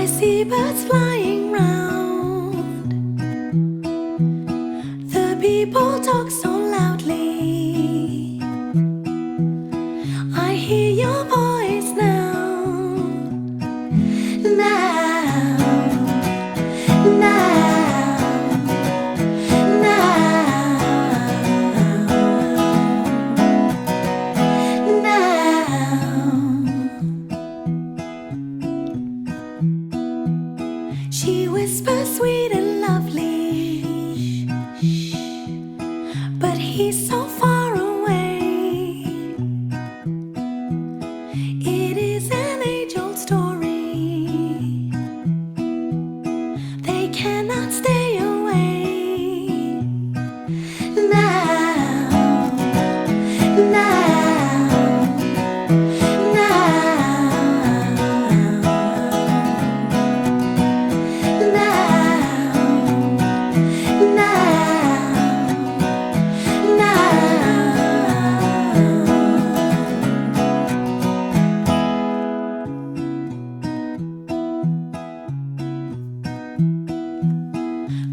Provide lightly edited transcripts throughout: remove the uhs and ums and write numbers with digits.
I see birds flying round. The people talk so loudly. I hear your voice now. Now, now, now. She whispers sweet and lovely, but he's so far away. It is an age-old story. They cannot stay away. Now, now,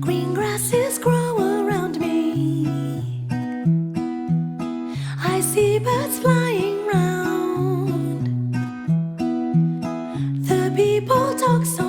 green grasses grow around me. I see birds flying round. The people talk so